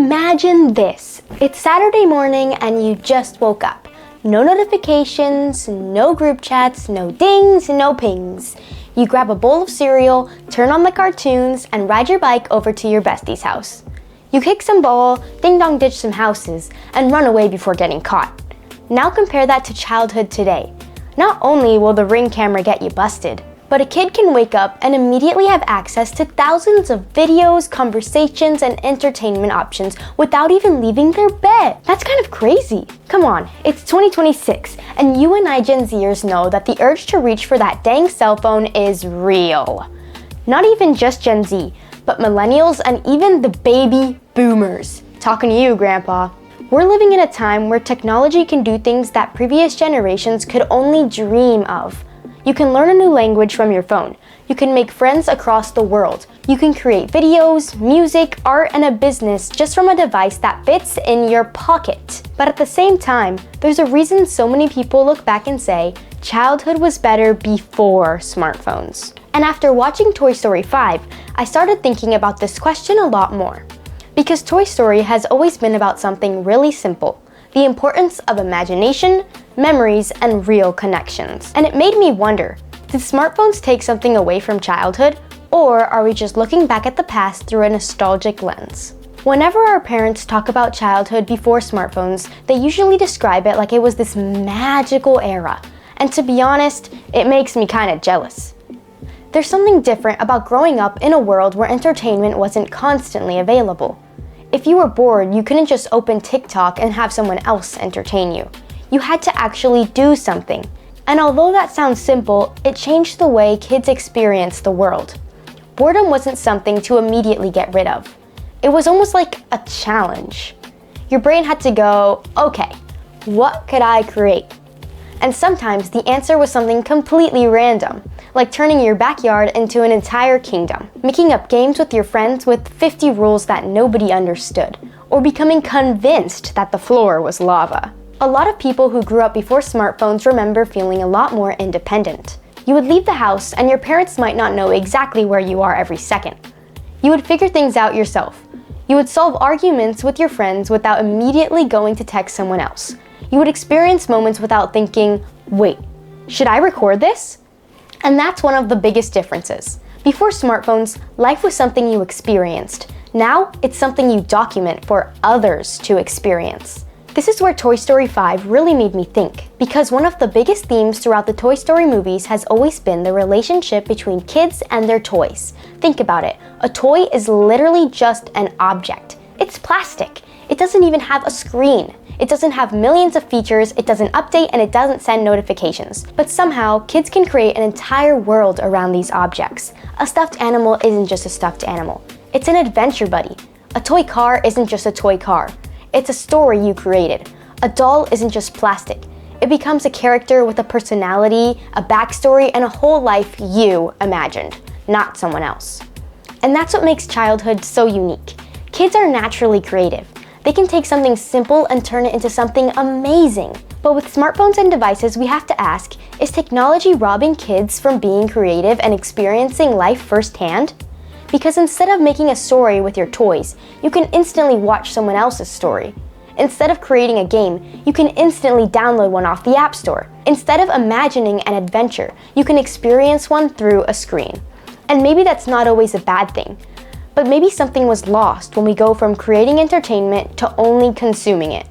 Imagine this. It's Saturday morning and you just woke up. No notifications, no group chats, no dings, no pings. You grab a bowl of cereal, turn on the cartoons, and ride your bike over to your bestie's house. You kick some ball, ding-dong ditch some houses, and run away before getting caught. Now compare that to childhood today. Not only will the Ring camera get you busted, but a kid can wake up and immediately have access to thousands of videos, conversations, and entertainment options without even leaving their bed. That's kind of crazy. Come on, it's 2026, and you and I Gen Zers know that the urge to reach for that dang cell phone is real. Not even just Gen Z, but millennials and even the baby boomers. Talking to you, Grandpa. We're living in a time where technology can do things that previous generations could only dream of. You can learn a new language from your phone. You can make friends across the world. You can create videos, music, art, and a business just from a device that fits in your pocket. But at the same time, there's a reason so many people look back and say, childhood was better before smartphones. And after watching Toy Story 5, I started thinking about this question a lot more. Because Toy Story has always been about something really simple. The importance of imagination, memories, and real connections. And it made me wonder, did smartphones take something away from childhood, or are we just looking back at the past through a nostalgic lens? Whenever our parents talk about childhood before smartphones, they usually describe it like it was this magical era. And to be honest, it makes me kind of jealous. There's something different about growing up in a world where entertainment wasn't constantly available. If you were bored, you couldn't just open TikTok and have someone else entertain you. You had to actually do something. And although that sounds simple, it changed the way kids experienced the world. Boredom wasn't something to immediately get rid of. It was almost like a challenge. Your brain had to go, okay, what could I create? And sometimes the answer was something completely random, like turning your backyard into an entire kingdom, making up games with your friends with 50 rules that nobody understood, or becoming convinced that the floor was lava. A lot of people who grew up before smartphones remember feeling a lot more independent. You would leave the house and your parents might not know exactly where you are every second. You would figure things out yourself. You would solve arguments with your friends without immediately going to text someone else. You would experience moments without thinking, wait, should I record this? And that's one of the biggest differences. Before smartphones, life was something you experienced. Now, it's something you document for others to experience. This is where Toy Story 5 really made me think, because one of the biggest themes throughout the Toy Story movies has always been the relationship between kids and their toys. Think about it, a toy is literally just an object. It's plastic. It doesn't even have a screen. It doesn't have millions of features, it doesn't update, and it doesn't send notifications. But somehow, kids can create an entire world around these objects. A stuffed animal isn't just a stuffed animal. It's an adventure buddy. A toy car isn't just a toy car. It's a story you created. A doll isn't just plastic. It becomes a character with a personality, a backstory, and a whole life you imagined, not someone else. And that's what makes childhood so unique. Kids are naturally creative. They can take something simple and turn it into something amazing. But with smartphones and devices, we have to ask, is technology robbing kids from being creative and experiencing life firsthand? Because instead of making a story with your toys, you can instantly watch someone else's story. Instead of creating a game, you can instantly download one off the App Store. Instead of imagining an adventure, you can experience one through a screen. And maybe that's not always a bad thing. But maybe something was lost when we go from creating entertainment to only consuming it.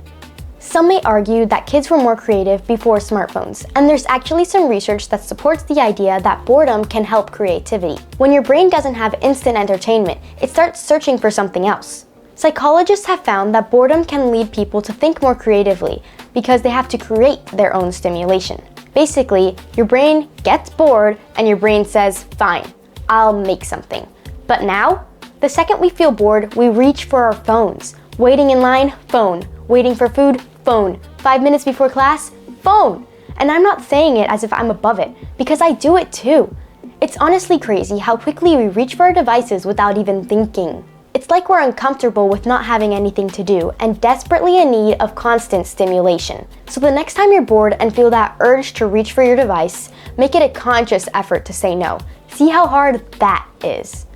Some may argue that kids were more creative before smartphones, and there's actually some research that supports the idea that boredom can help creativity. When your brain doesn't have instant entertainment, it starts searching for something else. Psychologists have found that boredom can lead people to think more creatively because they have to create their own stimulation. Basically, your brain gets bored and your brain says, fine, I'll make something. But now, the second we feel bored, we reach for our phones. Waiting in line, phone. Waiting for food, phone. 5 minutes before class, phone. And I'm not saying it as if I'm above it, because I do it too. It's honestly crazy how quickly we reach for our devices without even thinking. It's like we're uncomfortable with not having anything to do and desperately in need of constant stimulation. So the next time you're bored and feel that urge to reach for your device, make it a conscious effort to say no. See how hard that is.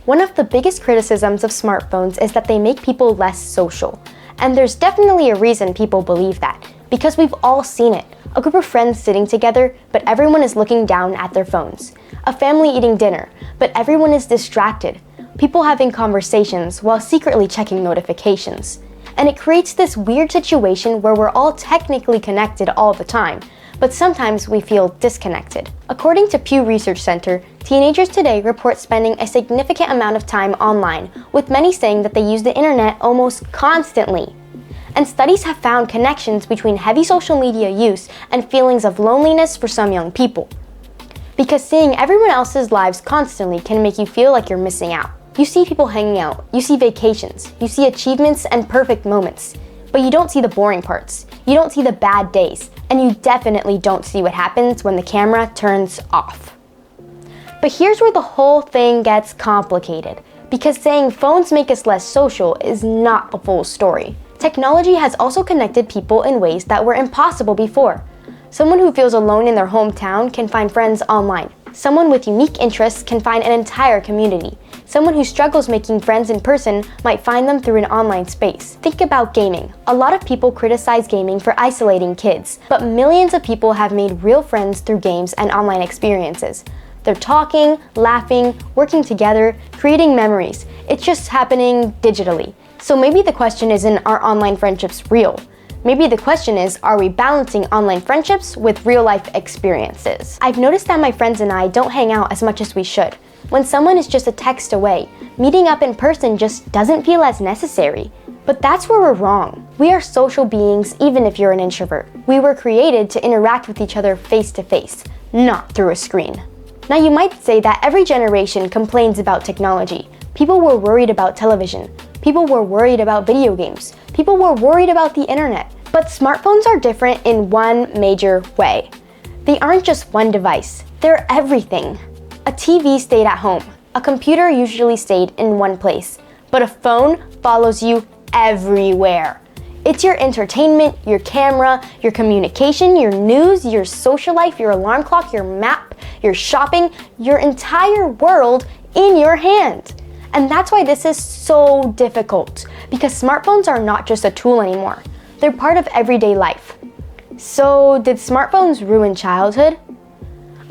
One of the biggest criticisms of smartphones is that they make people less social. And there's definitely a reason people believe that, because we've all seen it. A group of friends sitting together, but everyone is looking down at their phones. A family eating dinner, but everyone is distracted. People having conversations while secretly checking notifications. And it creates this weird situation where we're all technically connected all the time, but sometimes we feel disconnected. According to Pew Research Center, teenagers today report spending a significant amount of time online, with many saying that they use the internet almost constantly. And studies have found connections between heavy social media use and feelings of loneliness for some young people. Because seeing everyone else's lives constantly can make you feel like you're missing out. You see people hanging out, you see vacations, you see achievements and perfect moments, but you don't see the boring parts, you don't see the bad days, and you definitely don't see what happens when the camera turns off. But here's where the whole thing gets complicated, because saying phones make us less social is not the full story. Technology has also connected people in ways that were impossible before. Someone who feels alone in their hometown can find friends online. Someone with unique interests can find an entire community. Someone who struggles making friends in person might find them through an online space. Think about gaming. A lot of people criticize gaming for isolating kids, but millions of people have made real friends through games and online experiences. They're talking, laughing, working together, creating memories. It's just happening digitally. So maybe the question isn't, are online friendships real? Maybe the question is, are we balancing online friendships with real-life experiences? I've noticed that my friends and I don't hang out as much as we should. When someone is just a text away, meeting up in person just doesn't feel as necessary. But that's where we're wrong. We are social beings even if you're an introvert. We were created to interact with each other face to face, not through a screen. Now you might say that every generation complains about technology. People were worried about television. People were worried about video games. People were worried about the internet. But smartphones are different in one major way. They aren't just one device. They're everything. A TV stayed at home. A computer usually stayed in one place. But a phone follows you everywhere. It's your entertainment, your camera, your communication, your news, your social life, your alarm clock, your map, your shopping, your entire world in your hand. And that's why this is so difficult, because smartphones are not just a tool anymore. They're part of everyday life. So, did smartphones ruin childhood?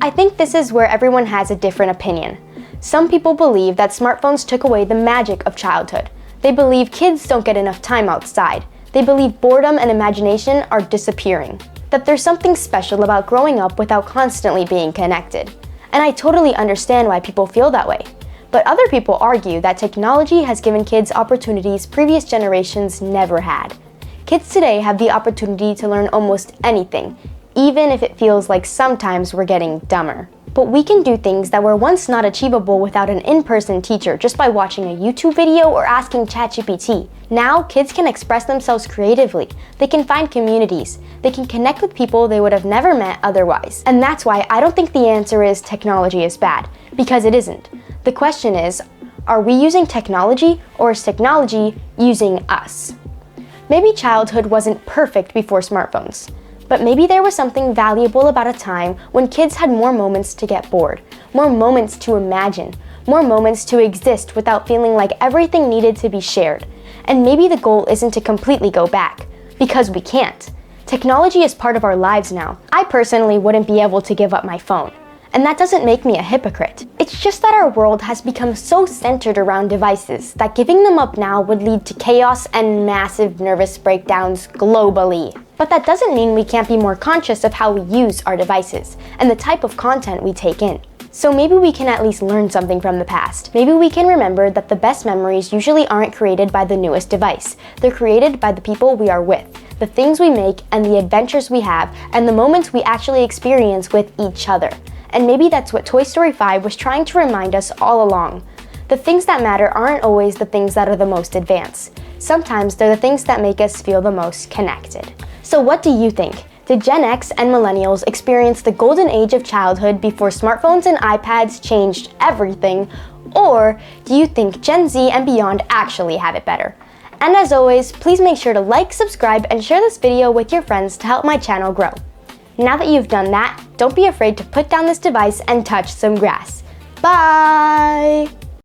I think this is where everyone has a different opinion. Some people believe that smartphones took away the magic of childhood. They believe kids don't get enough time outside. They believe boredom and imagination are disappearing. That there's something special about growing up without constantly being connected. And I totally understand why people feel that way. But other people argue that technology has given kids opportunities previous generations never had. Kids today have the opportunity to learn almost anything, even if it feels like sometimes we're getting dumber. But we can do things that were once not achievable without an in-person teacher just by watching a YouTube video or asking ChatGPT. Now, kids can express themselves creatively. They can find communities. They can connect with people they would have never met otherwise. And that's why I don't think the answer is technology is bad, because it isn't. The question is, are we using technology or is technology using us? Maybe childhood wasn't perfect before smartphones. But maybe there was something valuable about a time when kids had more moments to get bored, more moments to imagine, more moments to exist without feeling like everything needed to be shared. And maybe the goal isn't to completely go back, because we can't. Technology is part of our lives now. I personally wouldn't be able to give up my phone. And that doesn't make me a hypocrite. It's just that our world has become so centered around devices that giving them up now would lead to chaos and massive nervous breakdowns globally. But that doesn't mean we can't be more conscious of how we use our devices and the type of content we take in. So maybe we can at least learn something from the past. Maybe we can remember that the best memories usually aren't created by the newest device. They're created by the people we are with, the things we make, and the adventures we have, and the moments we actually experience with each other. And maybe that's what Toy Story 5 was trying to remind us all along. The things that matter aren't always the things that are the most advanced. Sometimes they're the things that make us feel the most connected. So what do you think? Did Gen X and Millennials experience the golden age of childhood before smartphones and iPads changed everything? Or do you think Gen Z and beyond actually have it better? And as always, please make sure to like, subscribe, and share this video with your friends to help my channel grow. Now that you've done that, don't be afraid to put down this device and touch some grass. Bye!